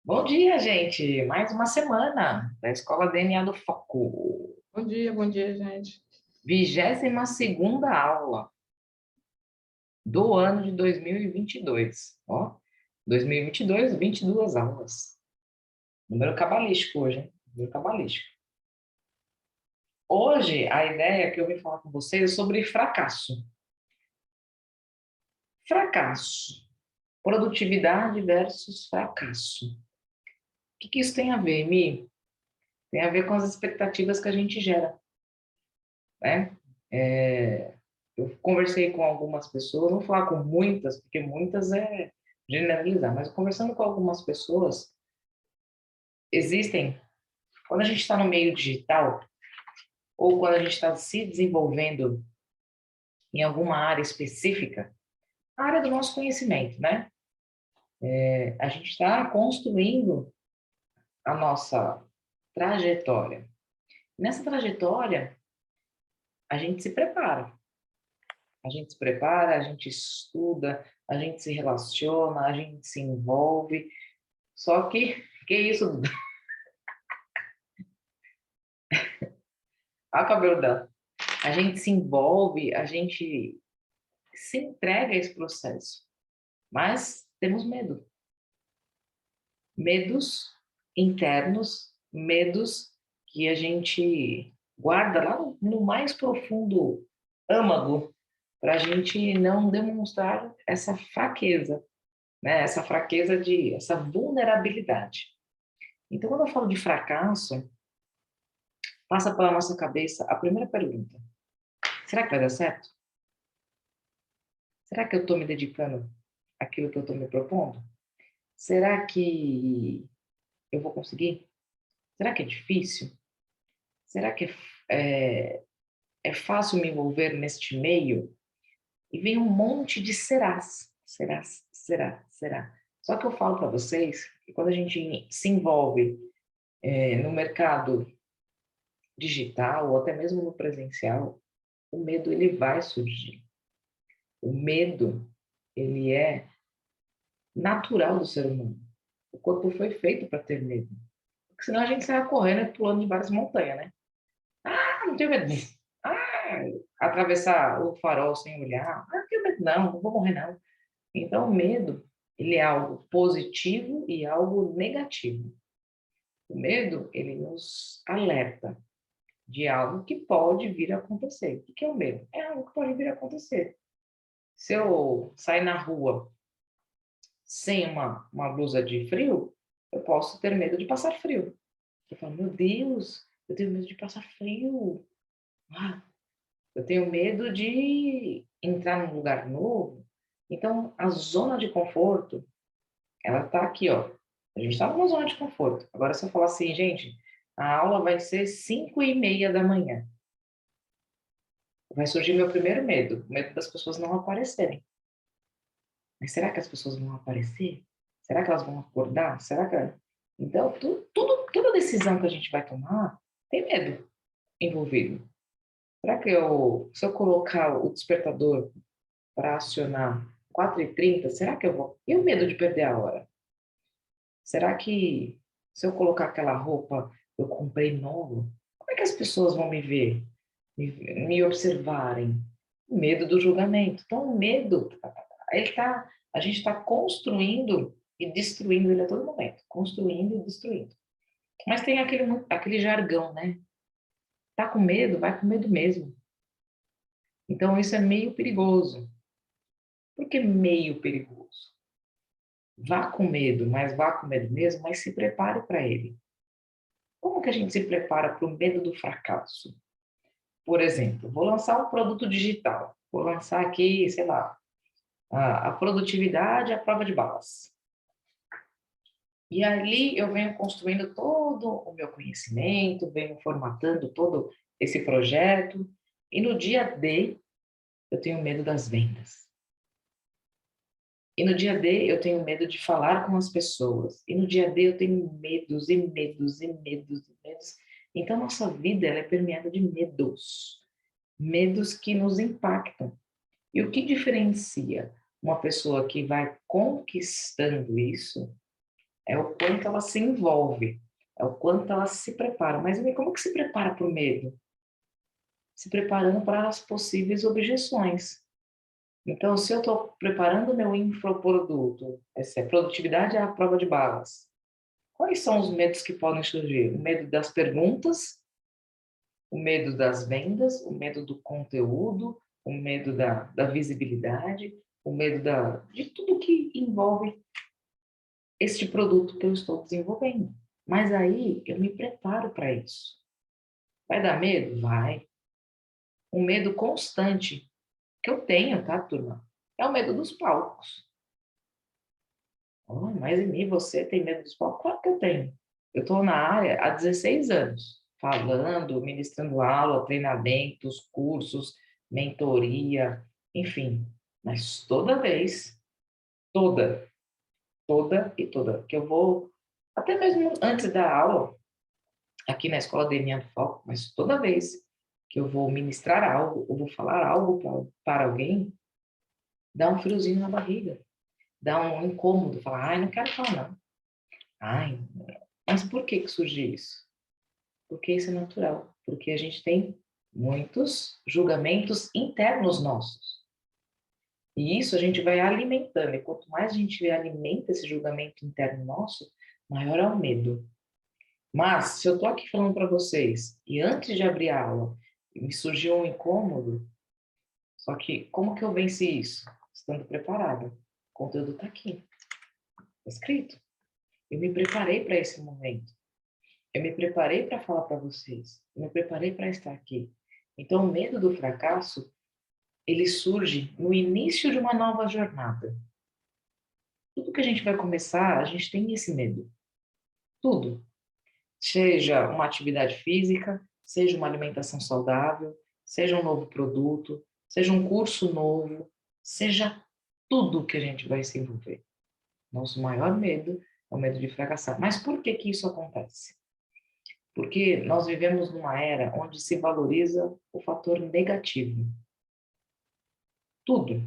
Bom dia, gente! Mais uma semana da Escola DNA do Foco. Bom dia, gente. 22ª aula do ano de 2022. Ó, 2022, 22 aulas. Número cabalístico hoje, hein? Número cabalístico. Hoje, a ideia que eu vim falar com vocês é sobre fracasso. Fracasso. Produtividade versus fracasso. O que isso tem a ver, Mi? Tem a ver com as expectativas que a gente gera, né? Eu conversei com algumas pessoas, não vou falar com muitas, porque muitas é generalizar, mas conversando com algumas pessoas, existem, quando a gente está no meio digital, ou quando a gente está se desenvolvendo em alguma área específica, a área do nosso conhecimento, né? A gente está construindo a nossa trajetória. Nessa trajetória, a gente se prepara. A gente se prepara, a gente estuda, a gente se relaciona, a gente se envolve. Só que isso, Duda? Olha o cabelo dela. A gente se envolve, a gente se entrega a esse processo, mas temos medo. Medos internos, medos que a gente guarda lá no mais profundo âmago, para a gente não demonstrar essa fraqueza, né? Essa vulnerabilidade. Então, quando eu falo de fracasso, passa pela nossa cabeça a primeira pergunta: será que vai dar certo? Será que eu estou me dedicando àquilo que eu estou me propondo? Será que eu vou conseguir? Será que é difícil? Será que é fácil me envolver neste meio? E vem um monte de serás, serás, será, será. Só que eu falo para vocês que quando a gente se envolve no mercado digital ou até mesmo no presencial, o medo ele vai surgir. O medo ele é natural do ser humano. O corpo foi feito para ter medo. Porque senão a gente sai correndo e pulando de várias montanhas, né? Ah, não tenho medo disso. Ah, atravessar o farol sem olhar. Ah, não tenho medo não, não vou morrer não. Então, o medo, ele é algo positivo e algo negativo. O medo, ele nos alerta de algo que pode vir a acontecer. O que é o medo? É algo que pode vir a acontecer. Se eu sair na rua sem uma blusa de frio, eu posso ter medo de passar frio. Eu falo, meu Deus, eu tenho medo de passar frio. Ah, eu tenho medo de entrar num lugar novo. Então, a zona de conforto, ela tá aqui, ó. A gente está numa zona de conforto. Agora, se eu falar assim, gente, a aula vai ser 5h30 da manhã. Vai surgir meu primeiro medo, o medo das pessoas não aparecerem. Mas será que as pessoas vão aparecer? Será que elas vão acordar? Será que... Então, toda decisão que a gente vai tomar tem medo envolvido. Será que se eu colocar o despertador para acionar 4h30, será que eu vou? E o medo de perder a hora? Será que se eu colocar aquela roupa eu comprei nova, como é que as pessoas vão me ver, me observarem? O medo do julgamento. Então, o medo, a gente está construindo e destruindo ele a todo momento, construindo e destruindo. Mas tem aquele jargão, né? Tá com medo? Vai com medo mesmo. Então, isso é meio perigoso. Por que meio perigoso? Vá com medo, mas vá com medo mesmo, mas se prepare para ele. Como que a gente se prepara para o medo do fracasso? Por exemplo, vou lançar um produto digital. Vou lançar aqui, sei lá, a produtividade à prova de balas. E ali eu venho construindo todo o meu conhecimento, venho formatando todo esse projeto. E no dia D, eu tenho medo das vendas. E no dia D, eu tenho medo de falar com as pessoas. E no dia D, eu tenho medos e medos e medos e medos. Então, nossa vida ela é permeada de medos. Medos que nos impactam. E o que diferencia uma pessoa que vai conquistando isso é o quanto ela se envolve, é o quanto ela se prepara. Mas como que se prepara para o medo? Se preparando para as possíveis objeções. Então, se eu estou preparando o meu infoproduto, essa é produtividade é a prova de balas. Quais são os medos que podem surgir? O medo das perguntas, o medo das vendas, o medo do conteúdo, o medo da visibilidade, o medo de tudo que envolve este produto que eu estou desenvolvendo. Mas aí eu me preparo para isso. Vai dar medo? Vai. Um medo constante que eu tenho, tá, turma? É o medo dos palcos. Oh, mas em mim você tem medo dos palcos? Claro que eu tenho. Eu estou na área há 16 anos, falando, ministrando aula, treinamentos, cursos, mentoria, enfim. Mas toda vez, toda, toda, que eu vou, até mesmo antes da aula, aqui na Escola DNA do Foco, mas toda vez que eu vou ministrar algo, ou vou falar algo para alguém, dá um friozinho na barriga, dá um incômodo, falar, ai, não quero falar não. Ai, mas por que surge isso? Porque isso é natural, porque a gente tem muitos julgamentos internos nossos. E isso a gente vai alimentando, e quanto mais a gente alimenta esse julgamento interno nosso, maior é o medo. Mas, se eu estou aqui falando para vocês, e antes de abrir a aula, me surgiu um incômodo, só que como que eu venci isso? Estando preparada. O conteúdo está aqui, está escrito. Eu me preparei para esse momento. Eu me preparei para falar para vocês. Eu me preparei para estar aqui. Então, o medo do fracasso, ele surge no início de uma nova jornada. Tudo que a gente vai começar, a gente tem esse medo. Tudo. Seja uma atividade física, seja uma alimentação saudável, seja um novo produto, seja um curso novo, seja tudo que a gente vai se envolver. Nosso maior medo é o medo de fracassar. Mas por que que isso acontece? Porque nós vivemos numa era onde se valoriza o fator negativo. Tudo.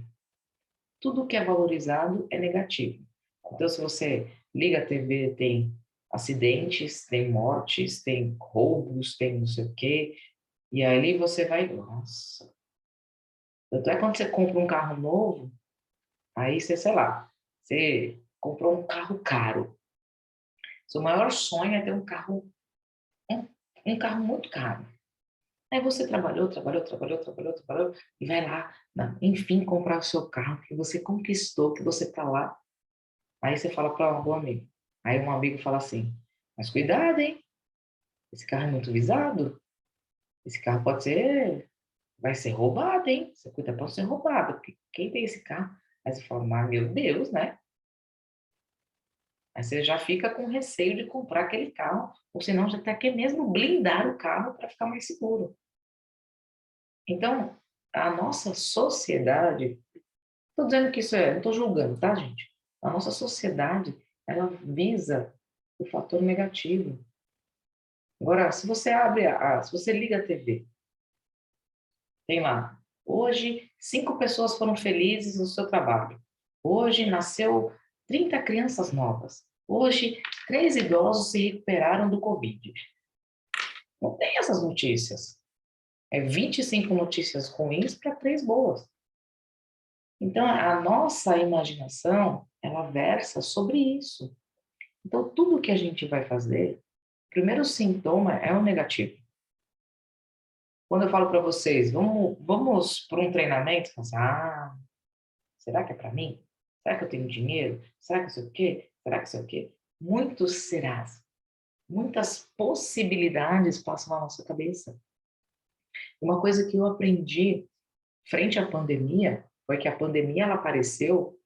Tudo que é valorizado é negativo. Então, se você liga a TV, tem acidentes, tem mortes, tem roubos, tem não sei o quê, e ali você vai, nossa. Tanto é quando você compra um carro novo, aí você, sei lá, você comprou um carro caro. Seu maior sonho é ter um, um carro muito caro. Aí você trabalhou, e vai lá, enfim, comprar o seu carro que você conquistou, que você tá lá. Aí você fala para algum amigo. Aí um amigo fala assim, mas cuidado, hein? Esse carro é muito visado. Esse carro vai ser roubado, hein? Você cuida para não ser roubado, porque quem tem esse carro? Aí você fala, mas meu Deus, né? Aí você já fica com receio de comprar aquele carro, ou senão já até quer mesmo blindar o carro para ficar mais seguro. Então, a nossa sociedade, estou dizendo que isso não estou julgando, tá, gente? A nossa sociedade, ela visa o fator negativo. Agora, se você se você liga a TV, tem lá, hoje 5 pessoas foram felizes no seu trabalho. Hoje nasceu 30 crianças novas. Hoje 3 idosos se recuperaram do Covid. Não tem essas notícias. É 25 notícias ruins para 3 boas. Então, a nossa imaginação, ela versa sobre isso. Então, tudo que a gente vai fazer, o primeiro sintoma é o negativo. Quando eu falo para vocês, vamos para um treinamento, você fala assim, será que é para mim? Será que eu tenho dinheiro? Será que sei o quê? Será que sei o quê? Muitos serás. Muitas possibilidades passam na nossa cabeça. Uma coisa que eu aprendi frente à pandemia foi que a pandemia ela apareceu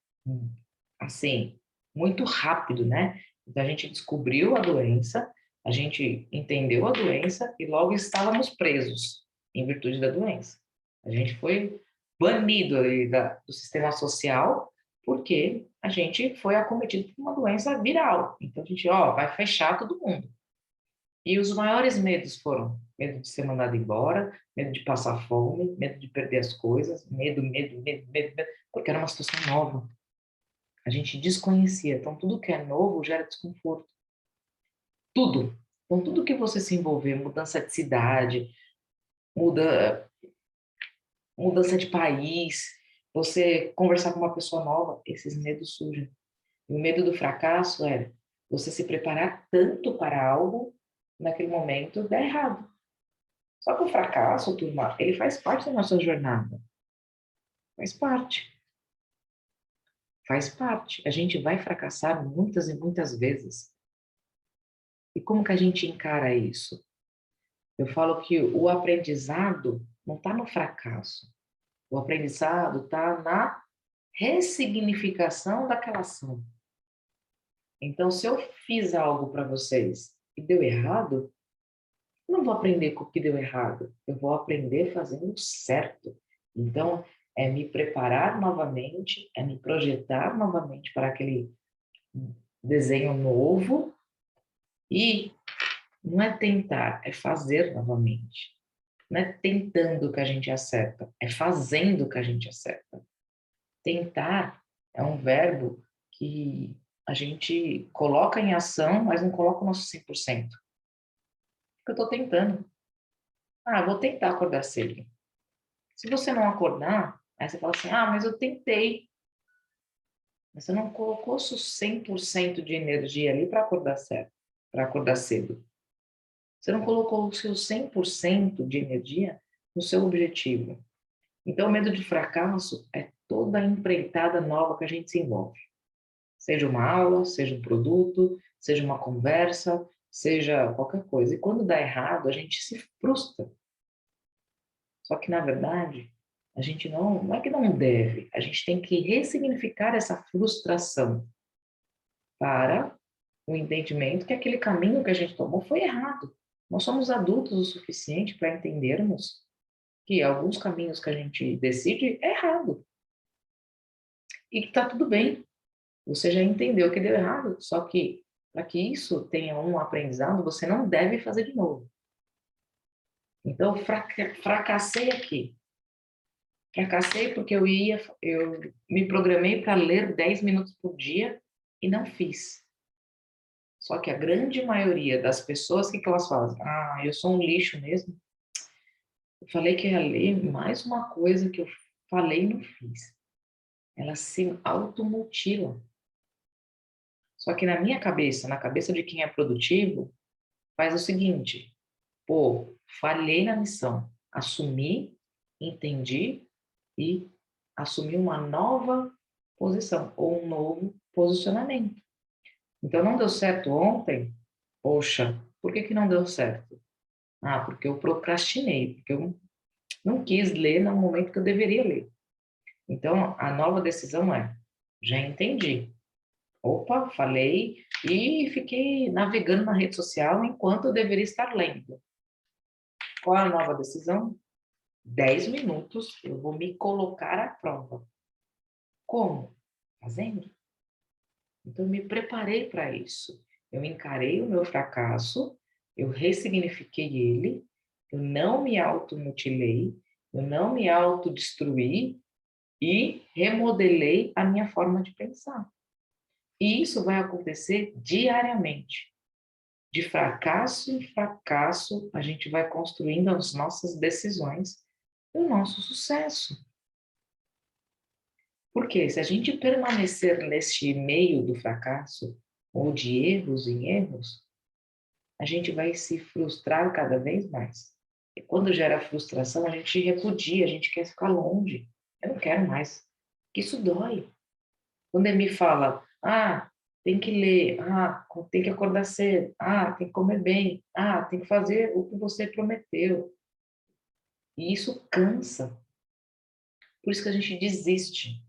assim, muito rápido, né? Então a gente descobriu a doença, a gente entendeu a doença e logo estávamos presos em virtude da doença. A gente foi banido ali do sistema social porque a gente foi acometido por uma doença viral. Então a gente, vai fechar todo mundo. E os maiores medos foram medo de ser mandado embora, medo de passar fome, medo de perder as coisas, medo, porque era uma situação nova. A gente desconhecia. Então, tudo que é novo gera desconforto. Tudo. Então, tudo que você se envolver, mudança de cidade, muda, mudança de país, você conversar com uma pessoa nova, esses medos surgem. E o medo do fracasso é você se preparar tanto para algo, naquele momento, dar errado. Só que o fracasso, turma, ele faz parte da nossa jornada. Faz parte. Faz parte. A gente vai fracassar muitas e muitas vezes. E como que a gente encara isso? Eu falo que o aprendizado não está no fracasso. O aprendizado está na ressignificação daquela ação. Então, se eu fiz algo para vocês e deu errado, eu não vou aprender com o que deu errado. Eu vou aprender fazendo certo. Então, é me preparar novamente, é me projetar novamente para aquele desenho novo e não é tentar, é fazer novamente. Não é tentando que a gente acerta, é fazendo que a gente acerta. Tentar é um verbo que a gente coloca em ação, mas não coloca o nosso 100%. Porque eu estou tentando. Ah, vou tentar acordar cedo. Se você não acordar, aí você fala assim, ah, mas eu tentei. Mas você não colocou o seu 100% de energia ali para acordar certo, para acordar cedo. Você não colocou o seu 100% de energia no seu objetivo. Então, o medo de fracasso é toda a empreitada nova que a gente se envolve. Seja uma aula, seja um produto, seja uma conversa, seja qualquer coisa. E quando dá errado, a gente se frustra. Só que, na verdade, a gente não é que não deve, a gente tem que ressignificar essa frustração para o entendimento que aquele caminho que a gente tomou foi errado. Nós somos adultos o suficiente para entendermos que alguns caminhos que a gente decide é errado. E que está tudo bem. Você já entendeu que deu errado, só que para que isso tenha um aprendizado, você não deve fazer de novo. Então, fracassei aqui. Fracassei porque eu me programei para ler 10 minutos por dia e não fiz. Só que a grande maioria das pessoas, o que elas fazem? Ah, eu sou um lixo mesmo. Eu falei que ia ler mais uma coisa que eu falei e não fiz. Elas se automutilam. Só que na minha cabeça, na cabeça de quem é produtivo, faz o seguinte: pô, falhei na missão, assumi, entendi e assumi uma nova posição ou um novo posicionamento. Então, não deu certo ontem, poxa, por que que não deu certo? Ah, porque eu procrastinei, porque eu não quis ler no momento que eu deveria ler. Então, a nova decisão é: já entendi. Opa, falei e fiquei navegando na rede social enquanto eu deveria estar lendo. Qual é a nova decisão? 10 minutos eu vou me colocar à prova. Como? Fazendo. Então, eu me preparei para isso. Eu encarei o meu fracasso, eu ressignifiquei ele, eu não me automutilei, eu não me autodestruí e remodelei a minha forma de pensar. E isso vai acontecer diariamente. De fracasso em fracasso, a gente vai construindo as nossas decisões e o nosso sucesso. Porque se a gente permanecer neste meio do fracasso, ou de erros em erros, a gente vai se frustrar cada vez mais. E quando gera frustração, a gente repudia, a gente quer ficar longe. Eu não quero mais. Isso dói. Quando ele me fala, ah, tem que ler, ah, tem que acordar cedo, ah, tem que comer bem, ah, tem que fazer o que você prometeu. E isso cansa. Por isso que a gente desiste.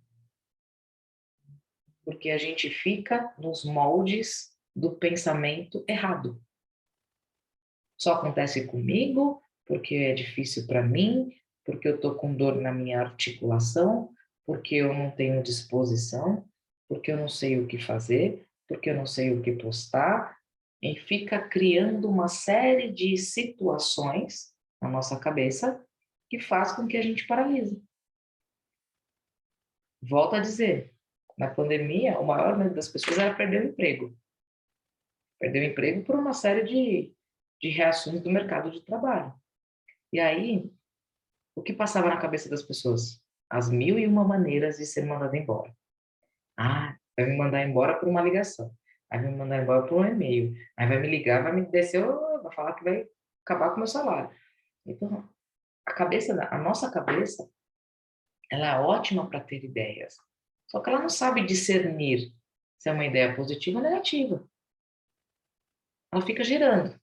Porque a gente fica nos moldes do pensamento errado. Só acontece comigo porque é difícil para mim, porque eu estou com dor na minha articulação, porque eu não tenho disposição, porque eu não sei o que fazer, porque eu não sei o que postar, e fica criando uma série de situações na nossa cabeça que faz com que a gente paralise. Volto a dizer, Na pandemia, o maior medo das pessoas era perder o emprego. Perder o emprego por uma série de reações do mercado de trabalho. E aí, o que passava na cabeça das pessoas? As mil e uma maneiras de ser mandado embora. Ah, vai me mandar embora por uma ligação. Vai me mandar embora por um e-mail. Aí vai me ligar, vai me descer, vai falar que vai acabar com o meu salário. Então, a nossa cabeça, ela é ótima para ter ideias. Só que ela não sabe discernir se é uma ideia positiva ou negativa. Ela fica gerando,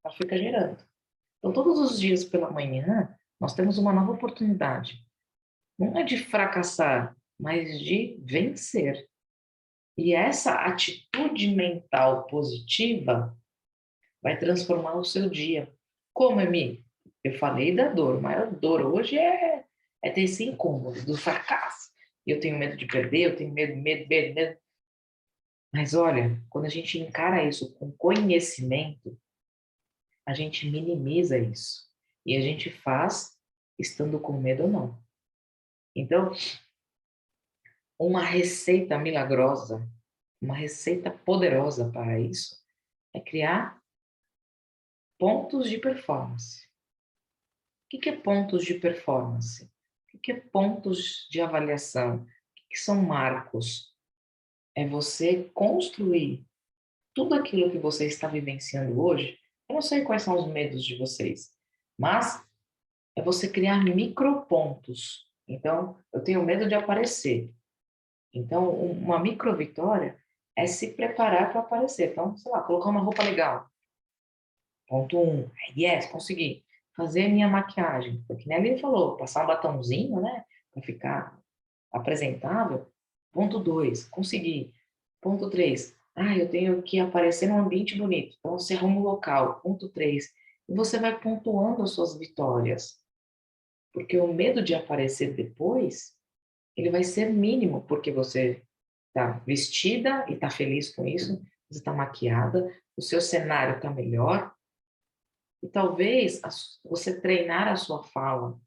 ela fica gerando. Então, todos os dias pela manhã, nós temos uma nova oportunidade. Não é de fracassar, mas de vencer. E essa atitude mental positiva vai transformar o seu dia. Como, Emi? Eu falei da dor. A maior dor hoje é ter esse incômodo do fracasso. Eu tenho medo de perder, eu tenho medo, medo, medo, medo. Mas olha, quando a gente encara isso com conhecimento, a gente minimiza isso. E a gente faz estando com medo ou não. Então, uma receita milagrosa, uma receita poderosa para isso é criar pontos de performance. O que é pontos de performance? O que é pontos de avaliação? O que são marcos? É você construir tudo aquilo que você está vivenciando hoje. Eu não sei quais são os medos de vocês, mas é você criar micropontos. Então, eu tenho medo de aparecer. Então, uma micro vitória é se preparar para aparecer. Então, sei lá, colocar uma roupa legal. Ponto 1, yes, consegui. Fazer minha maquiagem. Porque nem ele falou, passar um batomzinho, né? Para ficar apresentável. Ponto 2, consegui. Ponto 3, eu tenho que aparecer num ambiente bonito. Então, você arruma um local. Ponto 3, e você vai pontuando as suas vitórias. Porque o medo de aparecer depois, ele vai ser mínimo, porque você está vestida e está feliz com isso, você está maquiada, o seu cenário está melhor, e talvez você treinar a sua fala.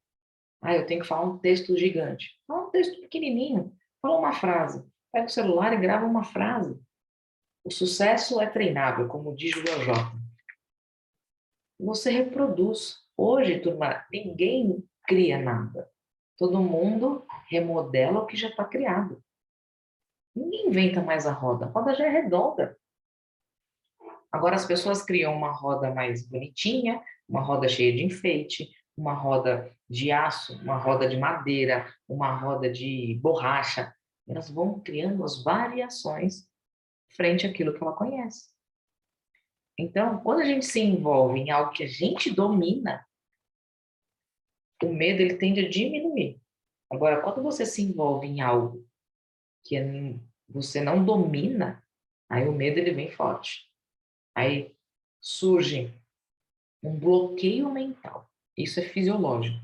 Eu tenho que falar um texto gigante. Fala um texto pequenininho. Fala uma frase. Pega o celular e grava uma frase. O sucesso é treinável, como diz o J. Você reproduz. Hoje, turma, ninguém cria nada. Todo mundo remodela o que já está criado. Ninguém inventa mais a roda já é redonda. Agora as pessoas criam uma roda mais bonitinha, uma roda cheia de enfeite, uma roda de aço, uma roda de madeira, uma roda de borracha. Elas vão criando as variações frente àquilo que ela conhece. Então, quando a gente se envolve em algo que a gente domina, o medo ele tende a diminuir. Agora, quando você se envolve em algo que você não domina, aí o medo ele vem forte. Aí surge um bloqueio mental. Isso é fisiológico.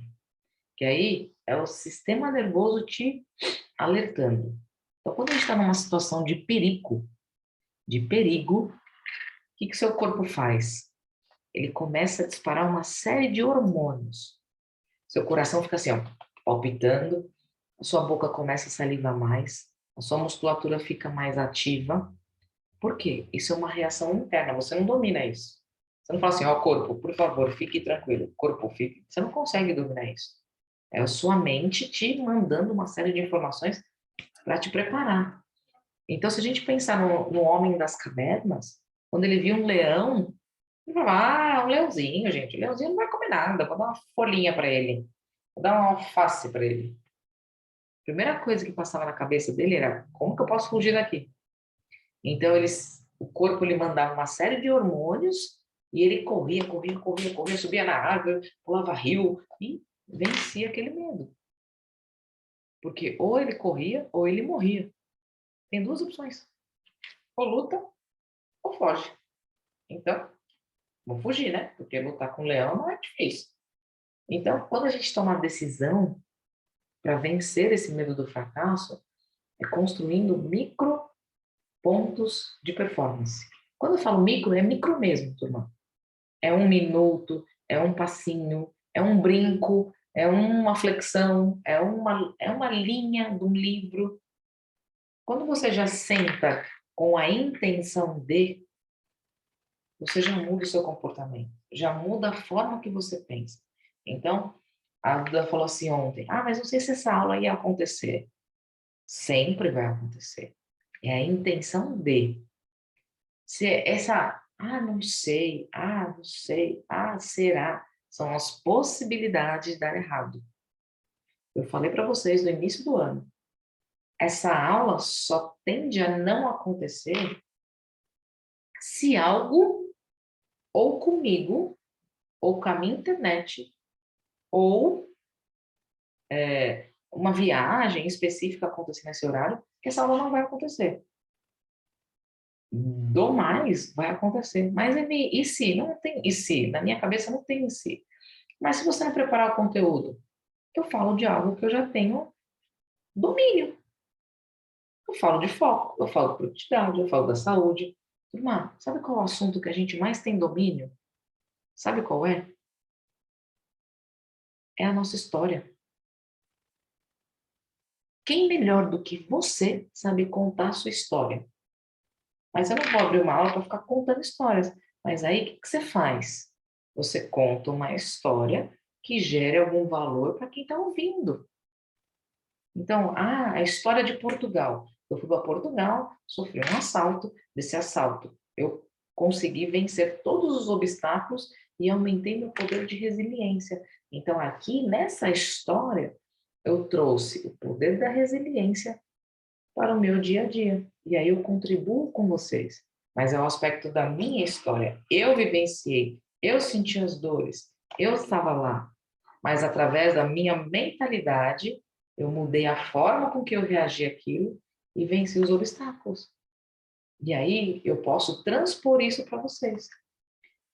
Que aí é o sistema nervoso te alertando. Então, quando a gente está numa situação de perigo, o que seu corpo faz? Ele começa a disparar uma série de hormônios. Seu coração fica assim, ó, palpitando, a sua boca começa a salivar mais, a sua musculatura fica mais ativa. Por quê? Isso é uma reação interna, você não domina isso. Você não fala assim, ó, corpo, por favor, fique tranquilo. Corpo, fique. Você não consegue dominar isso. É a sua mente te mandando uma série de informações para te preparar. Então, se a gente pensar no homem das cavernas, quando ele viu um leão, ele falava, um leãozinho, gente. O leãozinho não vai comer nada, vou dar uma folhinha para ele. Vou dar uma alface para ele. A primeira coisa que passava na cabeça dele era, como que eu posso fugir daqui? Então, o corpo lhe mandava uma série de hormônios e ele corria, corria, corria, corria, subia na árvore, pulava rio e vencia aquele medo. Porque ou ele corria ou ele morria. Tem duas opções. Ou luta ou foge. Então, vou fugir, né? Porque lutar com um leão não é difícil. Então, quando a gente toma a decisão para vencer esse medo do fracasso, é construindo micro pontos de performance. Quando eu falo micro, é micro mesmo, turma. É 1 minuto, é um passinho, é um brinco, é uma flexão, é uma linha de um livro. Quando você já senta com a intenção de, você já muda o seu comportamento, já muda a forma que você pensa. Então, a Duda falou assim ontem, mas não sei se essa aula ia acontecer. Sempre vai acontecer. É a intenção de. Se essa, não sei, será, são as possibilidades de dar errado. Eu falei para vocês no início do ano, essa aula só tende a não acontecer se algo, ou comigo, ou com a minha internet, ou uma viagem específica acontecer nesse horário, que essa aula não vai acontecer. Do mais, vai acontecer. Mas e se? Não tem e se. Na minha cabeça não tem e se. Mas se você não preparar o conteúdo, eu falo de algo que eu já tenho domínio. Eu falo de foco, eu falo de produtividade, eu falo da saúde. Turma, sabe qual é o assunto que a gente mais tem domínio? Sabe qual é? É a nossa história. Quem melhor do que você sabe contar a sua história? Mas eu não vou abrir uma aula para ficar contando histórias. Mas aí, o que você faz? Você conta uma história que gere algum valor para quem está ouvindo. Então, a história de Portugal. Eu fui para Portugal, sofri um assalto. Desse assalto, eu consegui vencer todos os obstáculos e aumentei meu poder de resiliência. Então, aqui nessa história, eu trouxe o poder da resiliência para o meu dia a dia. E aí eu contribuo com vocês. Mas é o aspecto da minha história. Eu vivenciei, eu senti as dores, eu estava lá. Mas através da minha mentalidade, eu mudei a forma com que eu reagi àquilo e venci os obstáculos. E aí eu posso transpor isso para vocês.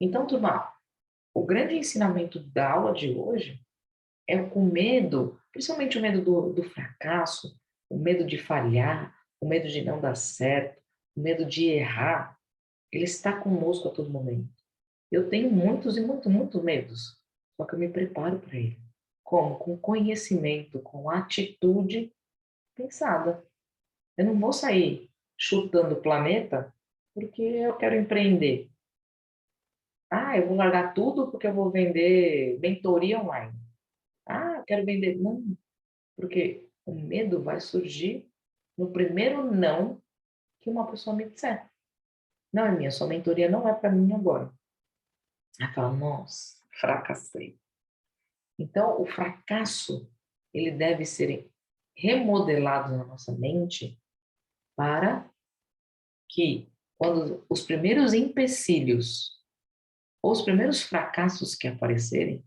Então, turma, o grande ensinamento da aula de hoje é com medo, principalmente o medo do fracasso, o medo de falhar, o medo de não dar certo, o medo de errar. Ele está conosco a todo momento. Eu tenho muitos e muitos medos, só que eu me preparo para ele. Como? Com conhecimento, com atitude pensada. Eu não vou sair chutando o planeta porque eu quero empreender. Eu vou largar tudo porque eu vou vender mentoria online. Eu quero vender. Não, porque o medo vai surgir no primeiro não que uma pessoa me disser. Não é minha, sua mentoria não é para mim agora. Aí fala, nossa, fracassei. Então, o fracasso, ele deve ser remodelado na nossa mente para que, quando os primeiros empecilhos ou os primeiros fracassos que aparecerem,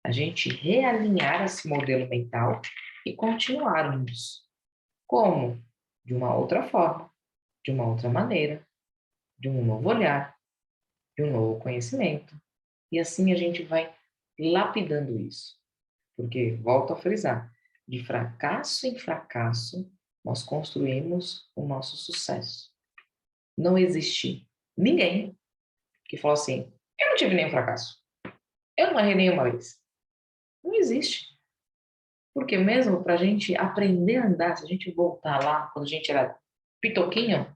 a gente realinhar esse modelo mental e continuarmos. Como? De uma outra forma, de uma outra maneira, de um novo olhar, de um novo conhecimento. E assim a gente vai lapidando isso. Porque, volto a frisar, de fracasso em fracasso, nós construímos o nosso sucesso. Não existe ninguém que falou assim, eu não tive nenhum fracasso. Eu não errei nenhuma vez. Não existe. Porque mesmo para a gente aprender a andar, se a gente voltar lá, quando a gente era pitoquinho,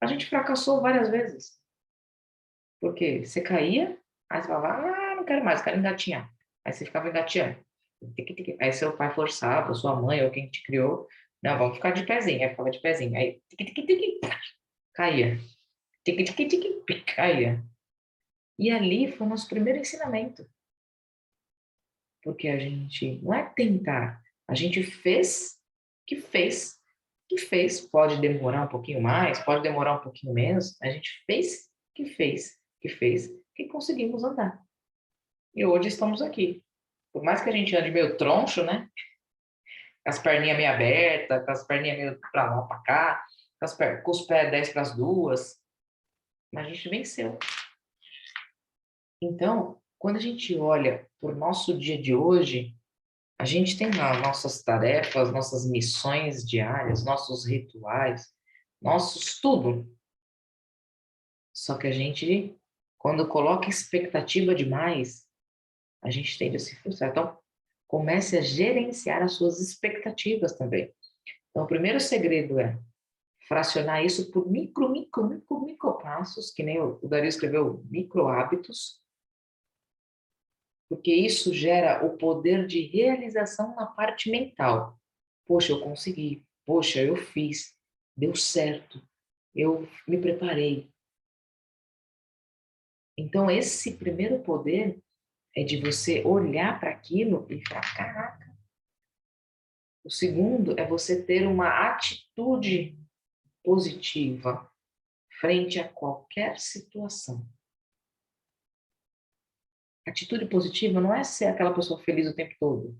a gente fracassou várias vezes. Porque você caía, aí você falava, não quero mais, quero engatinhar. Aí você ficava engateando. Aí seu pai forçava, sua mãe ou quem te criou, não, vamos ficar de pezinho. Aí ficava de pezinho. Aí, caía. Caía. E ali foi o nosso primeiro ensinamento. Porque a gente não é tentar, a gente fez, que fez, que fez. Pode demorar um pouquinho mais, pode demorar um pouquinho menos. A gente fez, que fez, que conseguimos andar. E hoje estamos aqui. Por mais que a gente ande meio troncho, né? Com as perninhas meio abertas, com as perninhas meio para lá, para cá, com os pés 10 para as duas, mas a gente venceu. Então, quando a gente olha para o nosso dia de hoje, a gente tem lá nossas tarefas, nossas missões diárias, nossos rituais, nossos tudo. Só que a gente, quando coloca expectativa demais, a gente tende a se frustrar. Então, comece a gerenciar as suas expectativas também. Então, o primeiro segredo é fracionar isso por micro passos, que nem o Dario escreveu, micro hábitos, porque isso gera o poder de realização na parte mental. Poxa, eu consegui. Poxa, eu fiz. Deu certo. Eu me preparei. Então, esse primeiro poder é de você olhar para aquilo e falar, caraca. O segundo é você ter uma atitude positiva frente a qualquer situação. Atitude positiva não é ser aquela pessoa feliz o tempo todo.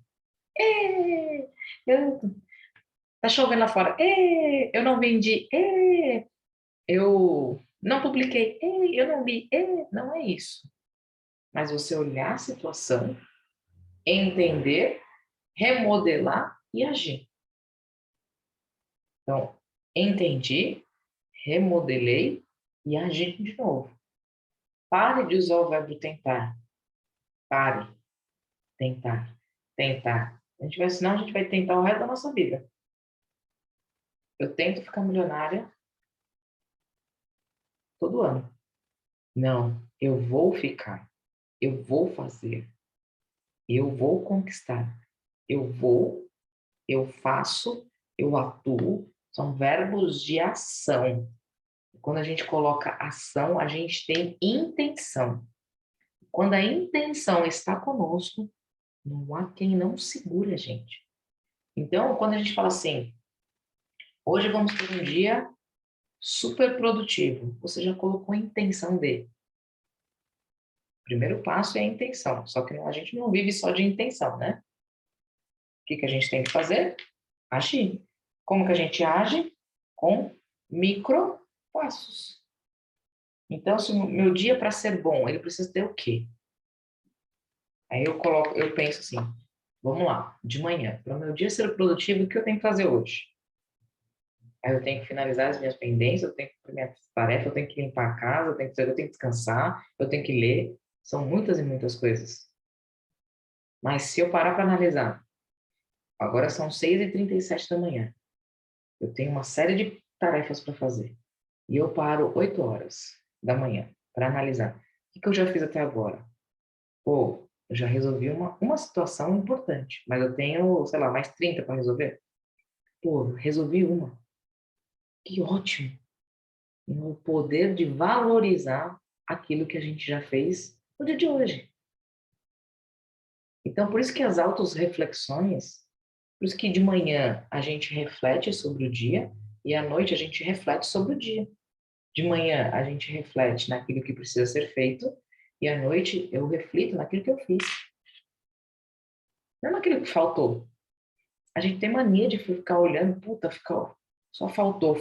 É, eu, tá chovendo lá fora. É, eu não vendi. É, eu não publiquei. É, eu não li. É, não é isso. Mas você olhar a situação, entender, remodelar e agir. Então, entendi, remodelei e agi de novo. Pare de usar o verbo tentar. Pare. Tentar. Tentar. Senão a gente vai tentar o resto da nossa vida. Eu tento ficar milionária todo ano. Não, eu vou ficar. Eu vou fazer. Eu vou conquistar. Eu vou, eu faço, eu atuo. São verbos de ação. Quando a gente coloca ação, a gente tem intenção. Quando a intenção está conosco, não há quem não segure a gente. Então, quando a gente fala assim, hoje vamos ter um dia super produtivo, você já colocou a intenção dele. O primeiro passo é a intenção, só que a gente não vive só de intenção, né? O que a gente tem que fazer? Agir. Como que a gente age? Com micro passos. Então, se o meu dia para ser bom, ele precisa ter o quê? Aí eu penso assim, vamos lá, de manhã, para o meu dia ser produtivo, o que eu tenho que fazer hoje? Aí eu tenho que finalizar as minhas pendências, eu tenho que fazer minha tarefa, eu tenho que limpar a casa, eu tenho que descansar, eu tenho que ler. São muitas e muitas coisas. Mas se eu parar para analisar, agora são 6h37 da manhã. Eu tenho uma série de tarefas para fazer. E eu paro 8 horas da manhã para analisar. O que eu já fiz até agora? Pô, eu já resolvi uma situação importante, mas eu tenho, sei lá, mais 30 para resolver. Pô, resolvi uma. Que ótimo! O poder de valorizar aquilo que a gente já fez no dia de hoje. Então, por isso que as autorreflexões, por isso que de manhã a gente reflete sobre o dia e à noite a gente reflete sobre o dia. De manhã a gente reflete naquilo que precisa ser feito e à noite eu reflito naquilo que eu fiz. Não naquilo que faltou. A gente tem mania de ficar olhando, puta, ficou, só faltou.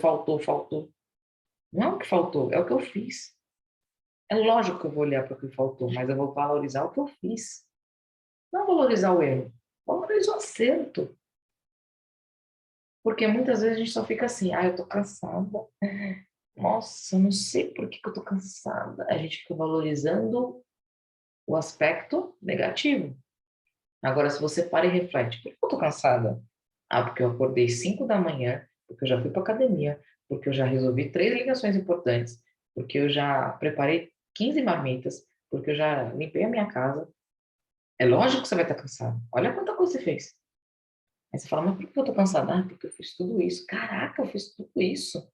Não é o que faltou, é o que eu fiz. É lógico que eu vou olhar para o que faltou, mas eu vou valorizar o que eu fiz. Não valorizar o erro, valorizar o acerto. Porque muitas vezes a gente só fica assim, eu tô cansada. Nossa, eu não sei por que eu tô cansada. A gente fica valorizando o aspecto negativo. Agora, se você para e reflete, por que eu tô cansada? Porque eu acordei 5 da manhã, porque eu já fui para academia, porque eu já resolvi 3 ligações importantes, porque eu já preparei 15 marmitas, porque eu já limpei a minha casa. É lógico que você vai estar cansado. Olha quanta coisa você fez. Aí você fala, mas por que eu tô cansada? Porque eu fiz tudo isso. Caraca, eu fiz tudo isso.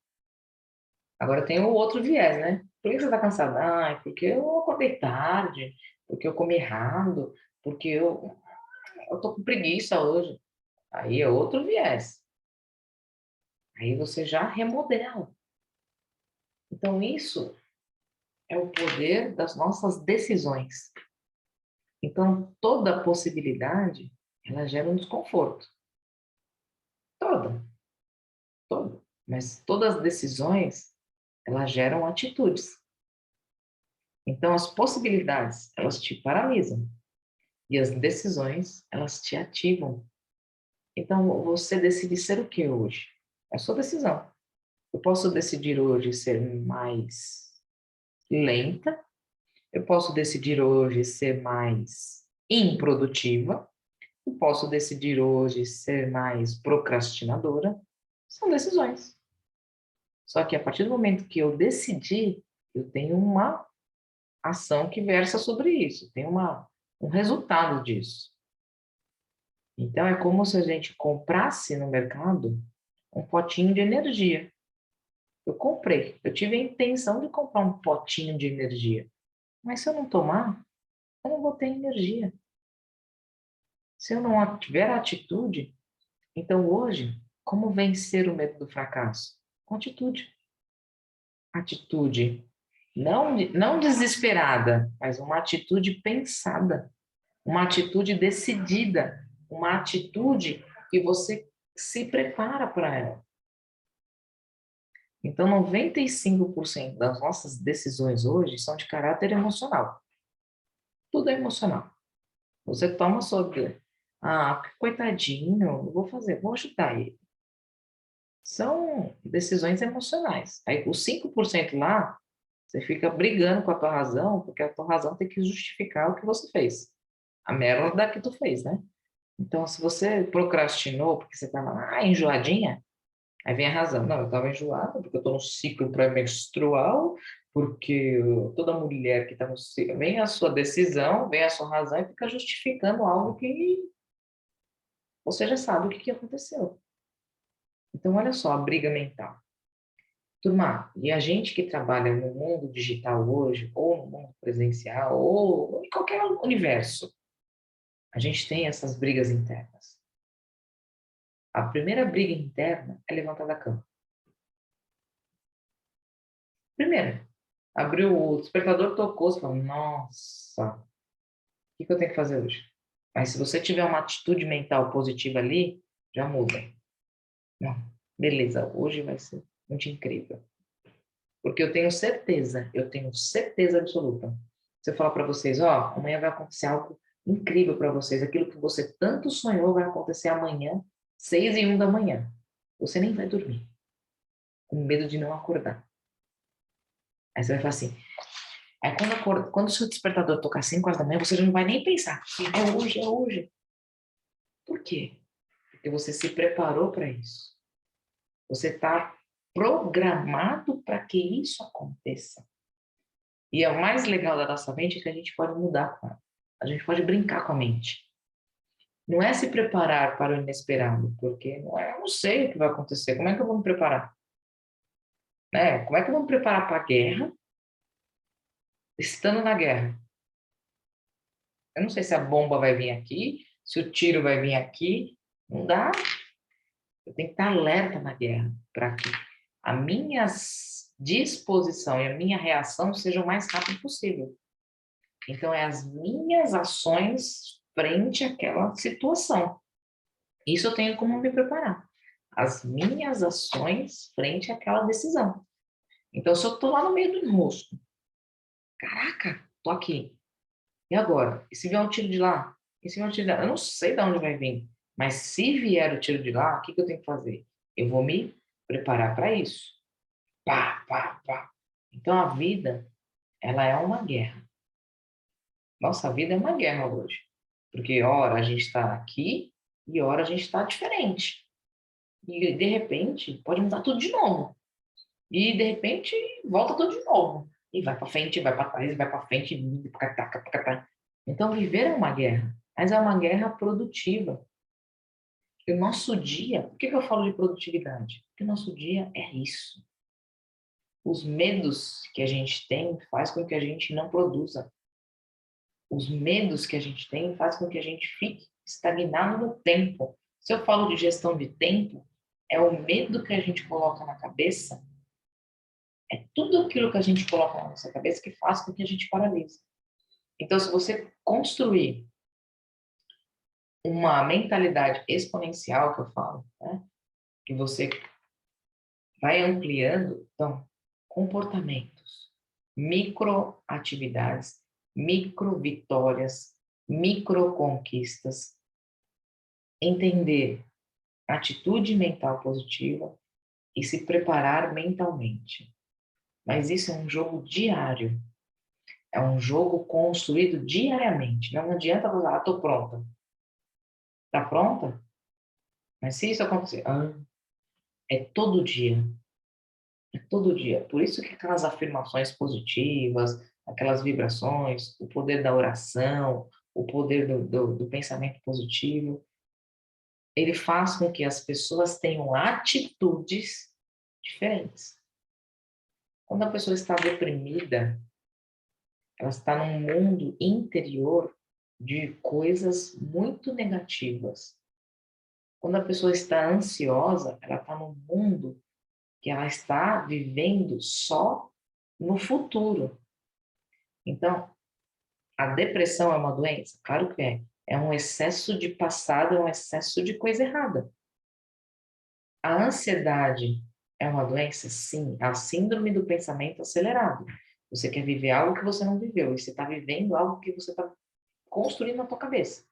Agora tem o outro viés, né? Por que você tá cansada? É porque eu acordei tarde, porque eu comi errado, porque eu tô com preguiça hoje. Aí é outro viés. Aí você já remodela. Então isso é o poder das nossas decisões. Então toda possibilidade, ela gera um desconforto. Toda, toda. Mas todas as decisões, elas geram atitudes. Então, as possibilidades, elas te paralisam. E as decisões, elas te ativam. Então, você decide ser o que hoje? É a sua decisão. Eu posso decidir hoje ser mais lenta. Eu posso decidir hoje ser mais improdutiva. Eu posso decidir hoje ser mais procrastinadora. São decisões. Só que a partir do momento que eu decidi, eu tenho uma ação que versa sobre isso, tem um resultado disso. Então, é como se a gente comprasse no mercado um potinho de energia. Eu comprei, eu tive a intenção de comprar um potinho de energia. Mas se eu não tomar, eu não vou ter energia. Se eu não tiver atitude, então hoje, como vencer o medo do fracasso? Com atitude. Atitude não desesperada, mas uma atitude pensada, uma atitude decidida, uma atitude que você se prepara para ela. Então, 95% das nossas decisões hoje são de caráter emocional. Tudo é emocional. Você toma sua vida. Ah, coitadinho, eu vou fazer, vou ajudar ele. São decisões emocionais. Aí, os 5% lá, você fica brigando com a tua razão, porque a tua razão tem que justificar o que você fez. A merda que tu fez, né? Então, se você procrastinou porque você estava enjoadinha, aí vem a razão. Não, eu estava enjoada porque eu estou no ciclo pré-menstrual, porque toda mulher que está no ciclo... Vem a sua decisão, vem a sua razão e fica justificando algo que você já sabe o que aconteceu. Então, olha só a briga mental. Turma, e a gente que trabalha no mundo digital hoje, ou no mundo presencial, ou em qualquer universo, a gente tem essas brigas internas. A primeira briga interna é levantar da cama. Primeiro, abriu o despertador, tocou, você fala, nossa, o que eu tenho que fazer hoje? Mas se você tiver uma atitude mental positiva ali, já muda. Não, beleza, hoje vai ser muito incrível. Porque eu tenho certeza absoluta. Se eu falar para vocês, ó, amanhã vai acontecer algo incrível para vocês, aquilo que você tanto sonhou vai acontecer amanhã, 6:01 da manhã. Você nem vai dormir, com medo de não acordar. Aí você vai falar assim, aí quando o seu despertador tocar 5 horas da manhã, você já não vai nem pensar, é hoje, é hoje. Por quê? Porque você se preparou para isso. Você está programado para que isso aconteça. E é o mais legal da nossa mente é que a gente pode mudar com ela. A gente pode brincar com a mente. Não é se preparar para o inesperado, porque eu não sei o que vai acontecer. Como é que eu vou me preparar? Né? Como é que eu vou me preparar para a guerra, estando na guerra? Eu não sei se a bomba vai vir aqui, se o tiro vai vir aqui. Não dá. Eu tenho que estar alerta na guerra para que a minha disposição e a minha reação sejam o mais rápido possível. Então, é as minhas ações frente àquela situação. Isso eu tenho como me preparar. As minhas ações frente àquela decisão. Então, se eu estou lá no meio do enrosco, caraca, tô aqui. E agora? E se vier um tiro de lá? E se vier um tiro de lá? Eu não sei de onde vai vir. Mas se vier o tiro de lá, o que eu tenho que fazer? Eu vou me preparar para isso. Pá, pá, pá. Então, a vida, ela é uma guerra. Nossa vida é uma guerra hoje. Porque, ora, a gente está aqui e, ora, a gente está diferente. E, de repente, pode mudar tudo de novo. E, de repente, volta tudo de novo. E vai para frente, vai para trás, vai para frente. Então, viver é uma guerra. Mas é uma guerra produtiva. E o nosso dia... Por que eu falo de produtividade? Porque o nosso dia é isso. Os medos que a gente tem faz com que a gente não produza. Os medos que a gente tem faz com que a gente fique estagnado no tempo. Se eu falo de gestão de tempo, é o medo que a gente coloca na cabeça, é tudo aquilo que a gente coloca na nossa cabeça que faz com que a gente paralise. Então, se você construir uma mentalidade exponencial, que eu falo, né? Que você vai ampliando, então, comportamentos, microatividades, micro vitórias, micro conquistas, entender atitude mental positiva e se preparar mentalmente. Mas isso é um jogo diário. É um jogo construído diariamente. Não adianta falar, estou pronta. Está pronta? Mas se isso acontecer, É todo dia. É todo dia. Por isso que aquelas afirmações positivas, aquelas vibrações, o poder da oração, o poder do pensamento positivo, ele faz com que as pessoas tenham atitudes diferentes. Quando a pessoa está deprimida, ela está num mundo interior de coisas muito negativas. Quando a pessoa está ansiosa, ela está num mundo que ela está vivendo só no futuro. Então, a depressão é uma doença? Claro que é. É um excesso de passado, é um excesso de coisa errada. A ansiedade é uma doença? Sim. A síndrome do pensamento acelerado. Você quer viver algo que você não viveu, e você está vivendo algo que você está construindo na tua cabeça.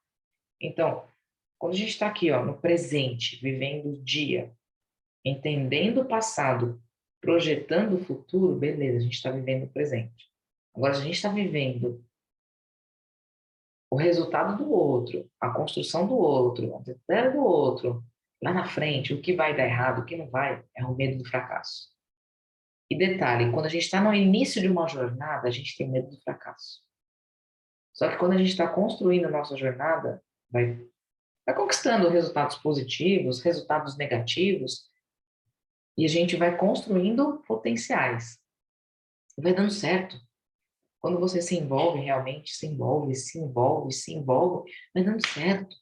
Então, quando a gente está aqui, ó, no presente, vivendo o dia, entendendo o passado, projetando o futuro, beleza, a gente está vivendo o presente. Agora, se a gente está vivendo o resultado do outro, a construção do outro, a vitória do outro, lá na frente, o que vai dar errado, o que não vai, é o medo do fracasso. E detalhe, quando a gente está no início de uma jornada, a gente tem medo do fracasso. Só que quando a gente está construindo a nossa jornada, vai conquistando resultados positivos, resultados negativos, e a gente vai construindo potenciais. E vai dando certo. Quando você se envolve, realmente se envolve, se envolve, se envolve, vai dando certo.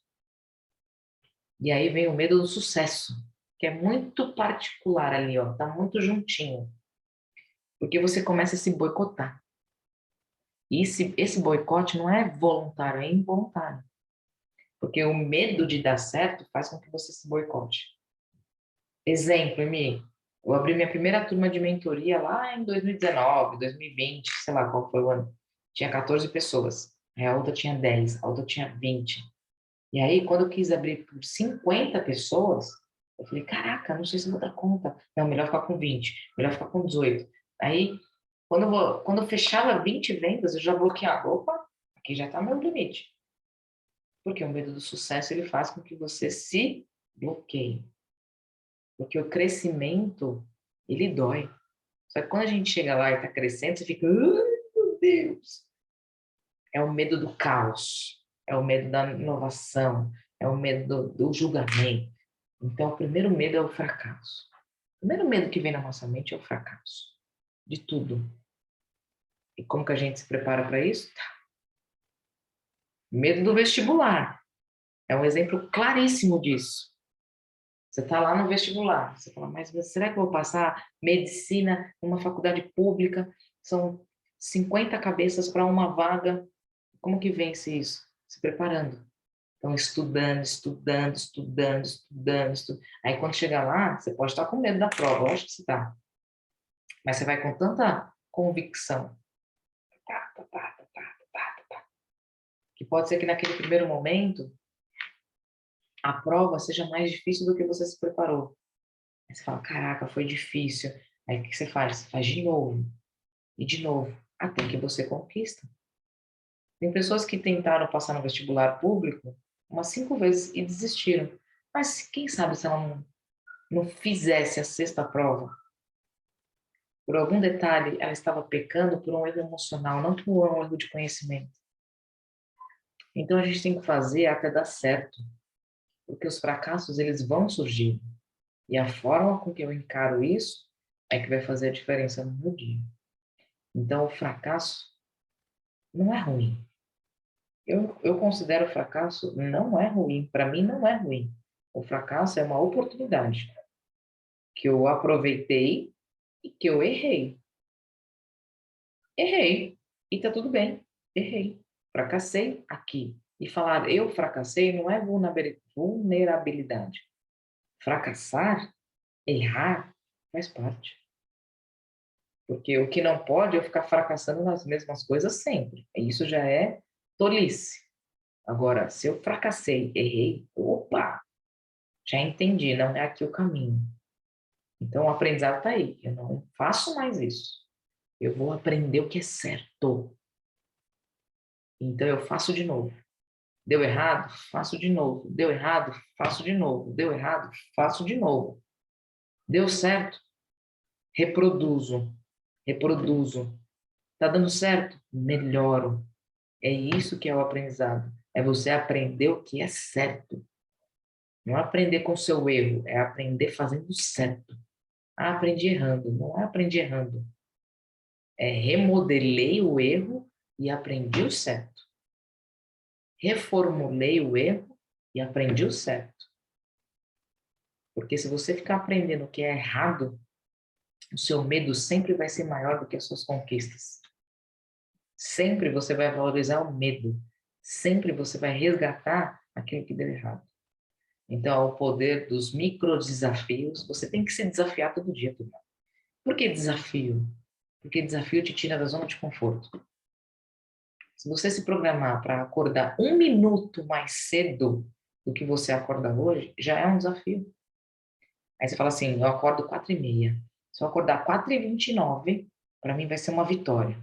E aí vem o medo do sucesso, que é muito particular ali, ó, tá muito juntinho. Porque você começa a se boicotar. E esse boicote não é voluntário, é involuntário. Porque o medo de dar certo faz com que você se boicote. Exemplo, Emi, eu abri minha primeira turma de mentoria lá em 2019, 2020, sei lá qual foi o ano. Tinha 14 pessoas. Aí a outra tinha 10, a outra tinha 20. E aí, quando eu quis abrir por 50 pessoas, eu falei, caraca, não sei se eu vou dar conta. Não, melhor ficar com 20, melhor ficar com 18. Aí, quando eu fechava 20 vendas, eu já bloqueava. Opa, aqui já está meu limite. Porque o medo do sucesso, ele faz com que você se bloqueie. Porque o crescimento, ele dói. Só que quando a gente chega lá e está crescendo, você fica, ai, meu Deus. É o medo do caos, é o medo da inovação, é o medo do julgamento. Então, o primeiro medo é o fracasso. O primeiro medo que vem na nossa mente é o fracasso. De tudo. E como que a gente se prepara para isso? Medo do vestibular. É um exemplo claríssimo disso. Você está lá no vestibular, você fala, mas será que eu vou passar medicina numa faculdade pública? São 50 cabeças para uma vaga. Como que vence isso? Se preparando. Então, estudando, estudando, estudando, estudando, estudando. Aí, quando chegar lá, você pode estar com medo da prova, eu acho que você está. Mas você vai com tanta convicção, tá, tá, tá, tá, tá, tá, tá, que pode ser que naquele primeiro momento, a prova seja mais difícil do que você se preparou. Aí você fala, caraca, foi difícil. Aí, o que você faz? Você faz de novo, e de novo, até que você conquista. Tem pessoas que tentaram passar no vestibular público umas 5 vezes e desistiram. Mas quem sabe se ela não fizesse a sexta prova, por algum detalhe, ela estava pecando por um erro emocional, não por um erro de conhecimento. Então a gente tem que fazer até dar certo, porque os fracassos eles vão surgir. E a forma com que eu encaro isso é que vai fazer a diferença no meu dia. Então o fracasso não é ruim. Eu considero o fracasso não é ruim. Para mim não é ruim. O fracasso é uma oportunidade que eu aproveitei e que eu errei. Errei. E tá tudo bem. Errei. Fracassei aqui. E falar eu fracassei não é vulnerabilidade. Fracassar, errar, faz parte. Porque o que não pode é eu ficar fracassando nas mesmas coisas sempre. Isso já é tolice. Agora, se eu fracassei, errei, opa, já entendi, não é aqui o caminho. Então, o aprendizado está aí. Eu não faço mais isso. Eu vou aprender o que é certo. Então, eu faço de novo. Deu errado? Faço de novo. Deu errado? Faço de novo. Deu errado? Faço de novo. Deu certo? Reproduzo. Reproduzo. Tá dando certo? Melhoro. É isso que é o aprendizado. É você aprender o que é certo. Não é aprender com o seu erro, é aprender fazendo certo. Ah, aprendi errando. Não é aprendi errando. É remodelei o erro e aprendi o certo. Reformulei o erro e aprendi o certo. Porque se você ficar aprendendo o que é errado, o seu medo sempre vai ser maior do que as suas conquistas. Sempre você vai valorizar o medo. Sempre você vai resgatar aquilo que deu errado. Então, o poder dos microdesafios, você tem que se desafiar todo dia, turma. Por que desafio? Porque desafio te tira da zona de conforto. Se você se programar para acordar 1 minuto mais cedo do que você acorda hoje, já é um desafio. Aí você fala assim, eu acordo 4h30. Se eu acordar 4h29, para mim vai ser uma vitória.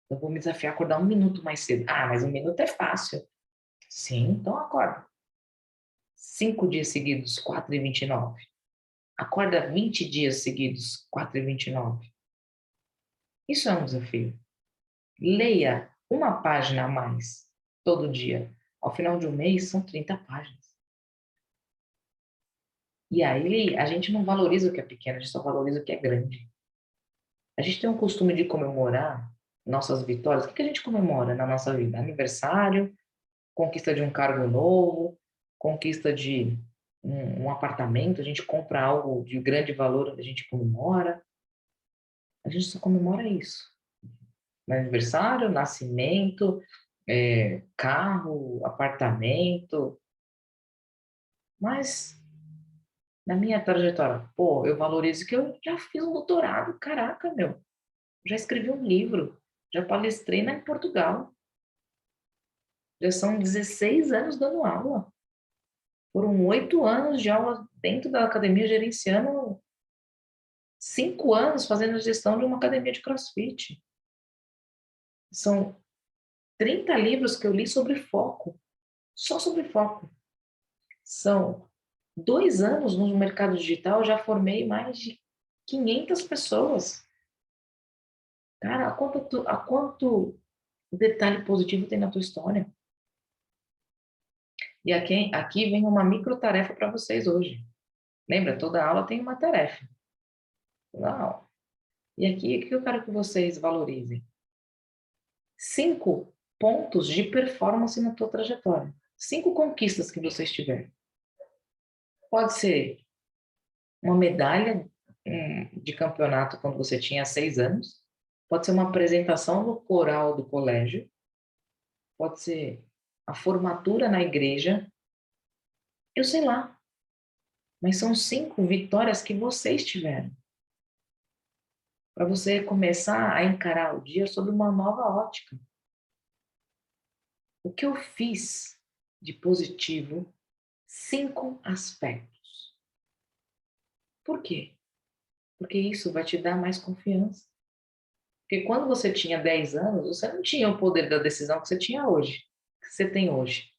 Eu vou me desafiar a acordar 1 minuto mais cedo. Ah, mas 1 minuto é fácil. Sim, então acorda. 5 dias seguidos, 4h29. Acorda 20 dias seguidos, 4h29. Isso é um desafio. Leia uma página a mais todo dia. Ao final de um mês, são 30 páginas. E aí, a gente não valoriza o que é pequeno, a gente só valoriza o que é grande. A gente tem um costume de comemorar nossas vitórias. O que a gente comemora na nossa vida? Aniversário, conquista de um cargo novo, conquista de um apartamento, a gente compra algo de grande valor, a gente comemora. A gente só comemora isso. No aniversário, nascimento, carro, apartamento. Mas na minha trajetória, pô, eu valorizo que eu já fiz um doutorado, caraca, meu. Já escrevi um livro, já palestrei em Portugal. Já são 16 anos dando aula. Foram 8 anos de aula dentro da academia, gerenciando 5 anos fazendo a gestão de uma academia de CrossFit. São 30 livros que eu li sobre foco, só sobre foco. São 2 anos no mercado digital, eu já formei mais de 500 pessoas. Cara, a quanto detalhe positivo tem na tua história? E aqui vem uma micro tarefa para vocês hoje. Lembra, toda aula tem uma tarefa. Não. E aqui, o que eu quero que vocês valorizem? 5 pontos de performance na tua trajetória. 5 conquistas que vocês tiverem. Pode ser uma medalha de campeonato quando você tinha 6 anos. Pode ser uma apresentação no coral do colégio. Pode ser a formatura na igreja. Eu sei lá. Mas são 5 vitórias que vocês tiveram. Para você começar a encarar o dia sob uma nova ótica. O que eu fiz de positivo? 5 aspectos. Por quê? Porque isso vai te dar mais confiança. Porque quando você tinha 10 anos, você não tinha o poder da decisão que você tinha hoje, que você tem hoje.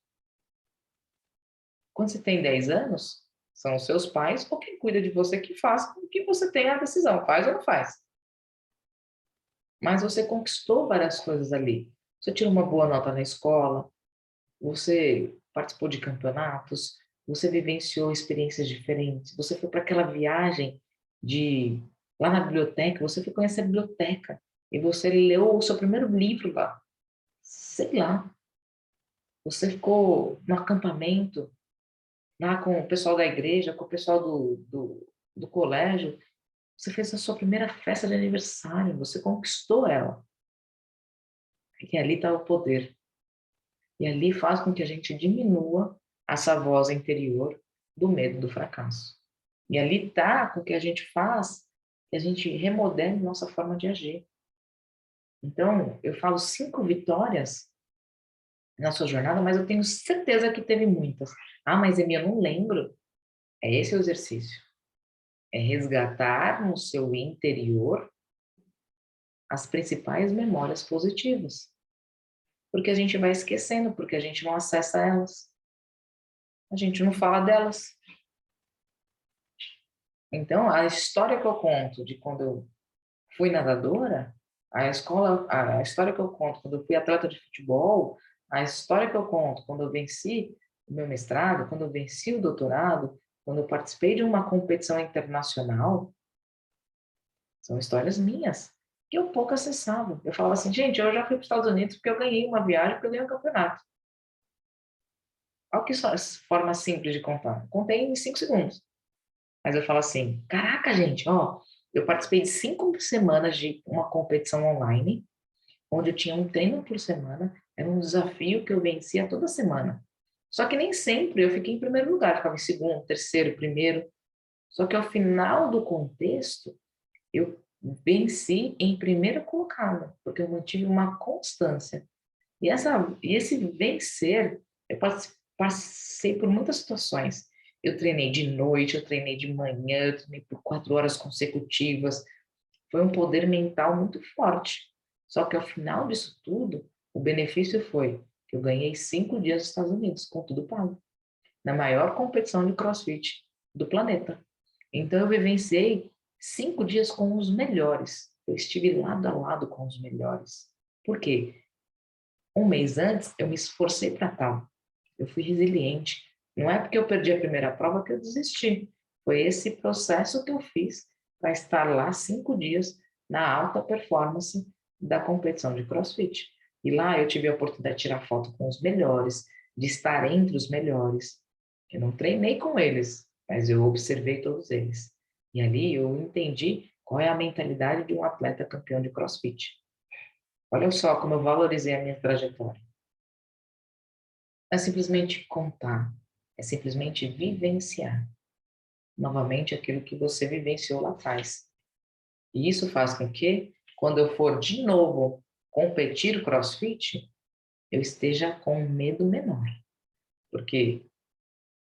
Quando você tem 10 anos, são os seus pais ou quem cuida de você que faz com que você tenha a decisão, faz ou não faz. Mas você conquistou várias coisas ali. Você tirou uma boa nota na escola, você participou de campeonatos, você vivenciou experiências diferentes, você foi para aquela viagem de lá na biblioteca, você foi conhecer a biblioteca e você leu o seu primeiro livro lá. Sei lá. Você ficou no acampamento, lá com o pessoal da igreja, com o pessoal do colégio. Você fez a sua primeira festa de aniversário, você conquistou ela. E ali está o poder. E ali faz com que a gente diminua essa voz interior do medo do fracasso. E ali está com que a gente faz que a gente remodele nossa forma de agir. Então, eu falo 5 vitórias na sua jornada, mas eu tenho certeza que teve muitas. Ah, mas Emi, eu não lembro. É esse o exercício. É resgatar no seu interior as principais memórias positivas. Porque a gente vai esquecendo, porque a gente não acessa elas. A gente não fala delas. Então, a história que eu conto de quando eu fui nadadora, a história que eu conto quando eu fui atleta de futebol, a história que eu conto quando eu venci o meu mestrado, quando eu venci o doutorado, quando eu participei de uma competição internacional, são histórias minhas, que eu pouco acessava. Eu falava assim, gente, eu já fui para os Estados Unidos porque eu ganhei uma viagem, porque eu ganhei um campeonato. Olha que forma simples de contar. Contei em 5 segundos. Mas eu falo assim, caraca, gente, ó, eu participei de 5 semanas de uma competição online, onde eu tinha um treino por semana, era um desafio que eu vencia toda semana. Só que nem sempre eu fiquei em primeiro lugar, ficava em segundo, terceiro, primeiro. Só que ao final do contexto, eu venci em primeiro colocado, porque eu mantive uma constância. E esse vencer, eu passei por muitas situações. Eu treinei de noite, eu treinei de manhã, eu treinei por 4 horas consecutivas. Foi um poder mental muito forte. Só que ao final disso tudo, o benefício foi que eu ganhei 5 dias nos Estados Unidos, com tudo pago, na maior competição de CrossFit do planeta. Então eu vivenciei 5 dias com os melhores. Eu estive lado a lado com os melhores. Por quê? Um mês antes, eu me esforcei para tal. Eu fui resiliente. Não é porque eu perdi a primeira prova que eu desisti. Foi esse processo que eu fiz para estar lá 5 dias na alta performance da competição de CrossFit. E lá eu tive a oportunidade de tirar foto com os melhores, de estar entre os melhores. Eu não treinei com eles, mas eu observei todos eles. E ali eu entendi qual é a mentalidade de um atleta campeão de CrossFit. Olha só como eu valorizei a minha trajetória. Não é simplesmente contar, é simplesmente vivenciar novamente aquilo que você vivenciou lá atrás. E isso faz com que, quando eu for de novo competir CrossFit, eu esteja com um medo menor, porque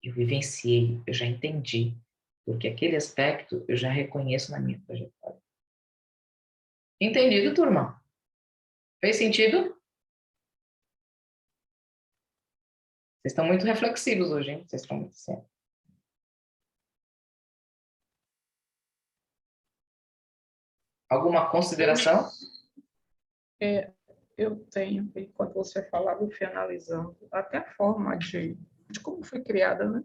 eu vivenciei, eu já entendi, porque aquele aspecto eu já reconheço na minha trajetória. Entendido, turma? Fez sentido? Vocês estão muito reflexivos hoje, hein? Vocês estão muito certos. Alguma consideração? É, eu tenho, enquanto você falava, eu fui analisando até a forma de como foi criada, né?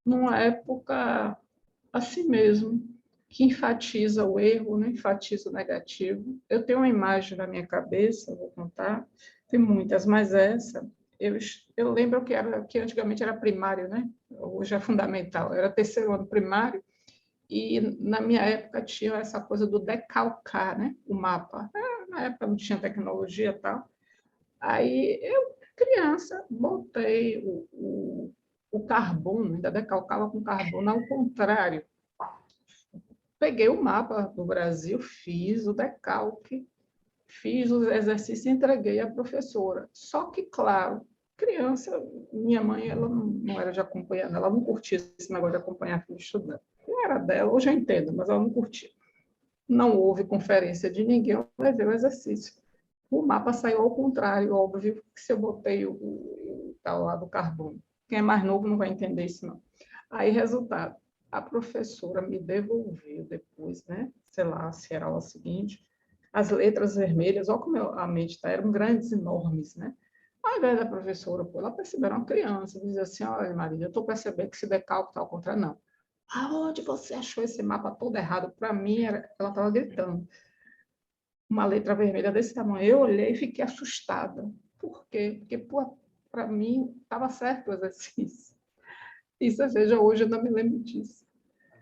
Numa época assim mesmo, que enfatiza o erro, né? Enfatiza o negativo. Eu tenho uma imagem na minha cabeça, vou contar, tem muitas, mas essa, eu, eu lembro que antigamente era primário, né? Hoje é fundamental, era terceiro ano primário, e na minha época tinha essa coisa do decalcar, né? O mapa. Na época não tinha tecnologia e tal. Aí eu, criança, botei o carbono, ainda decalcava com carbono, ao contrário. Peguei o mapa do Brasil, fiz o decalque, fiz os exercícios e entreguei à professora. Só que, claro, criança, minha mãe, ela não era de acompanhar, ela não curtia esse negócio de acompanhar filho estudando. Não era dela, hoje eu entendo, mas ela não curtia. Não houve conferência de ninguém, eu levei o exercício. O mapa saiu ao contrário, óbvio, que se eu botei o tal lá do carbono. Quem é mais novo não vai entender isso, não. Aí, resultado, a professora me devolveu depois, né? Sei lá, se era a aula seguinte, as letras vermelhas, olha como a mente está, eram grandes, enormes, né? Ao invés da professora, pô, ela percebeu uma criança, dizia assim, olha, Maria, eu estou percebendo que esse decalque está ao contrário, não. Aonde você achou esse mapa todo errado? Para mim, ela estava gritando. Uma letra vermelha desse tamanho. Eu olhei e fiquei assustada. Por quê? Porque, para mim, estava certo o exercício. E você veja, hoje eu não me lembro disso.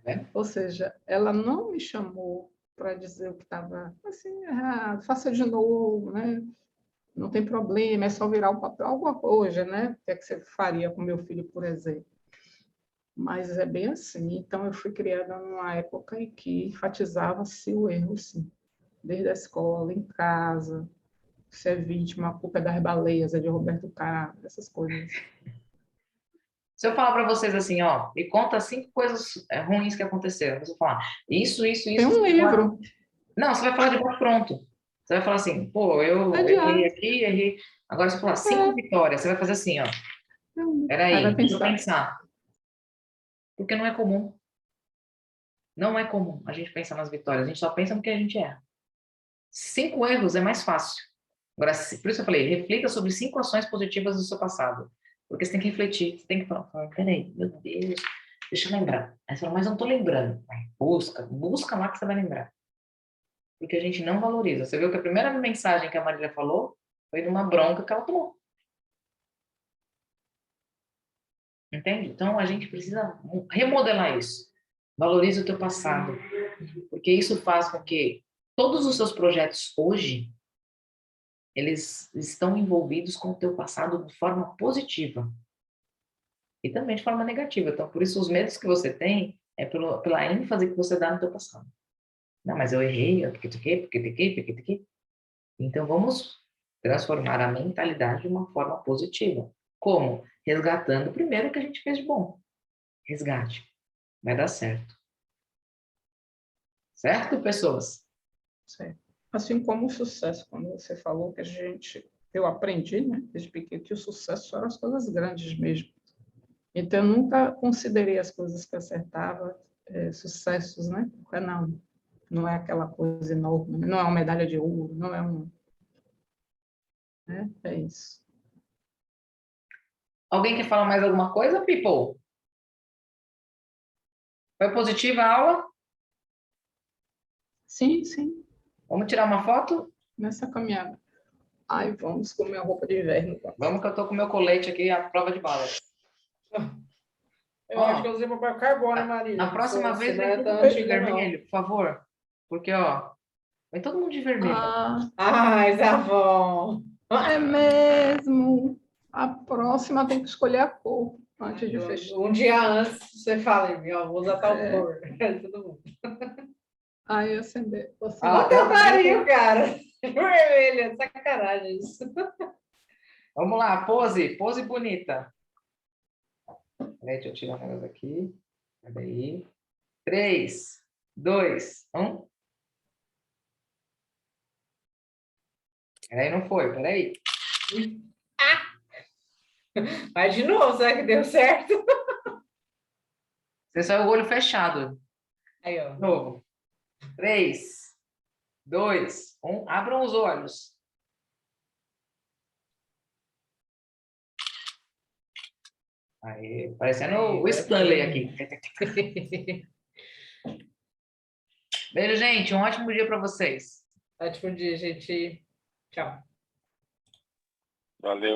Tá. Ou seja, ela não me chamou para dizer o que estava assim, errado, faça de novo, né? Não tem problema, é só virar o papel, alguma coisa, né? O que é que você faria com meu filho, por exemplo? Mas é bem assim. Então, eu fui criada numa época em que enfatizava-se o erro, sim. Desde a escola, em casa, você é vítima, a culpa é das baleias, é de Roberto Carlos, essas coisas. Se eu falar para vocês assim, ó, me conta 5 coisas ruins que aconteceram, você vai falar Tem isso, um você vai... livro, Não, você vai falar de bate pronto. Você vai falar assim, pô, eu errei adiante. aqui, errei. Agora, se eu falar cinco É, vitórias, você vai fazer assim, ó, aí vai peraí, deixa eu pensar. pensar. Porque não é comum. Não é comum a gente pensar nas vitórias, a gente só pensa no que a gente erra. 5 erros é mais fácil. Agora, por isso eu falei, reflita sobre 5 ações positivas do seu passado. Porque você tem que refletir, você tem que falar, peraí, meu Deus, deixa eu lembrar. Aí você fala, mas eu não tô lembrando. Vai, busca lá que você vai lembrar. Porque a gente não valoriza. Você viu que a primeira mensagem que a Marília falou foi de uma bronca que ela tomou. Entende? Então, a gente precisa remodelar isso. Valorize o teu passado. Porque isso faz com que todos os seus projetos hoje, eles estão envolvidos com o teu passado de forma positiva. E também de forma negativa. Então, por isso, os medos que você tem é pela ênfase que você dá no teu passado. Não, mas eu errei, porque. Então, vamos transformar a mentalidade de uma forma positiva. Como? Resgatando primeiro o que a gente fez de bom. Resgate. Vai dar certo. Certo, pessoas? Certo. Assim como o sucesso, quando você falou que eu aprendi, né, desde pequeno, que o sucesso eram as coisas grandes mesmo. Então, eu nunca considerei as coisas que eu acertava sucessos, né? Porque não é aquela coisa enorme, não é uma medalha de ouro, não é um... Né? É isso. Alguém quer falar mais alguma coisa, people? Foi positiva a aula? Sim, sim, Vamos tirar uma foto? nessa caminhada. Ai, vamos comer a roupa de inverno. Vamos que eu tô com meu colete aqui, a prova de balas. Eu acho que eu usei papel carbono, Maria. Na próxima Você vez não vem é todo tão mundo de antiga, não. vermelho, por favor. Porque, ó, vem todo mundo de vermelho. Ai, Zavon. É mesmo. A próxima tem que escolher a cor antes de fechar. Um dia antes, você fala, ó, vou usar tal cor. Todo mundo. Aí acender. Olha o teu tarinho, cara. Vermelho, sacanagem isso. Vamos lá, pose bonita. Peraí, deixa eu tirar um negócio aqui. Peraí. 3, 2, 1. Peraí, não foi, peraí. Mas de novo, será que deu certo? Você saiu o olho fechado. Aí, ó. De novo. 3, 2, 1. Abram os olhos. Aí, parecendo o Stanley aqui. Beijo, gente. Um ótimo dia para vocês. Ótimo dia, gente. Tchau. Valeu.